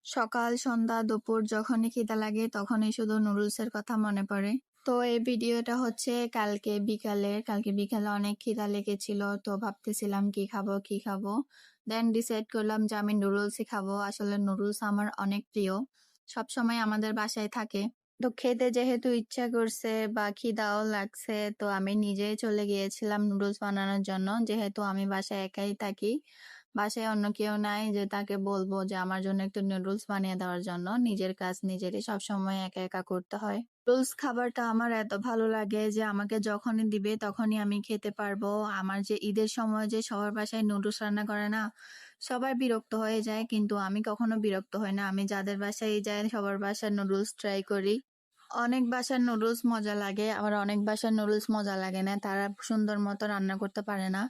সকাল, সন্ধ্যা, দুপুর যখনই খিদা লাগে তখনই শুধু নুডলসের কথা মনে পড়ে। তো এই ভিডিওটা হচ্ছে কালকে বিকালে অনেক খিদা লেগেছিল, তো ভাবতেছিলাম কি খাবো। দেন ডিসাইড করলাম যে আমি নুডলসই খাবো। আসলে নুডলস আমার অনেক প্রিয়, সবসময় আমাদের বাসায় থাকে। তো খেতে যেহেতু ইচ্ছা করছে বা খিদাও লাগছে, তো আমি নিজেই চলে গিয়েছিলাম নুডলস বানানোর জন্য। যেহেতু আমি বাসায় একাই থাকি, বাসায় অন্য কেউ নাই যে তাকে বলবো যে আমার জন্য একটু নুডলস বানিয়ে দেওয়ার জন্য। নিজের কাজ নিজেরই সবসময় একা একা করতে হয়। নুডলস খাবারটা আমার এত ভালো লাগে যে আমাকে যখনই দিবে তখনই আমি খেতে পারবো। আমার যে ঈদের সময় যে সবার বাসায় নুডলস রান্না করে না, সবাই বিরক্ত হয়ে যায়, কিন্তু আমি কখনো বিরক্ত হই না। আমি যাদের বাসায় যাই সবার বাসায় নুডলস ট্রাই করি। অনেক বাসার নুডলস মজা লাগে, আবার অনেক বাসার নুডলস মজা লাগে না, তারা সুন্দর মতো রান্না করতে পারে না।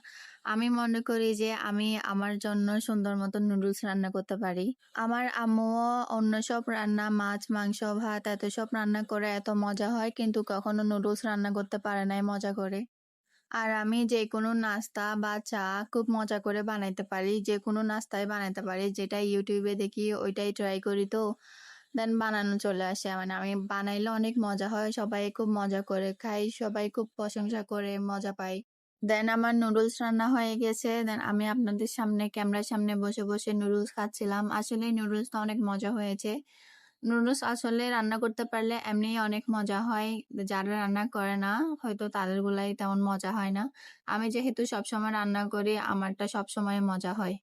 আমি মনে করি যে আমি আমার জন্য সুন্দর মতো নুডলস রান্না করতে পারি। আমার আম্মুও অন্য সব রান্না, মাছ, মাংস, ভাত এত সব রান্না করে এত মজা হয়, কিন্তু কখনো নুডলস রান্না করতে পারে নাই মজা করে। আর আমি যে কোনো নাস্তা বা চা খুব মজা করে বানাইতে পারি, যে কোনো নাস্তায় বানাইতে পারি, যেটা ইউটিউবে দেখি ওইটাই ট্রাই করি। তো দেন বানানো চলে আসে, মানে আমি বানাইলে অনেক মজা হয়, সবাই খুব মজা করে খাই, সবাই খুব প্রশংসা করে মজা পাই। দেন আমার নুডলস রান্না হয়ে গেছে, দেন আমি আপনাদের সামনে ক্যামেরার সামনে বসে বসে নুডলস খাচ্ছিলাম। আসলে নুডলসটা অনেক মজা হয়েছে। নুডলস আসলে রান্না করতে পারলে এমনিই অনেক মজা হয়। যারা রান্না করে না হয়তো তাদের গুলাই তেমন মজা হয় না। আমি যেহেতু সবসময় রান্না করি, আমারটা সবসময় মজা হয়।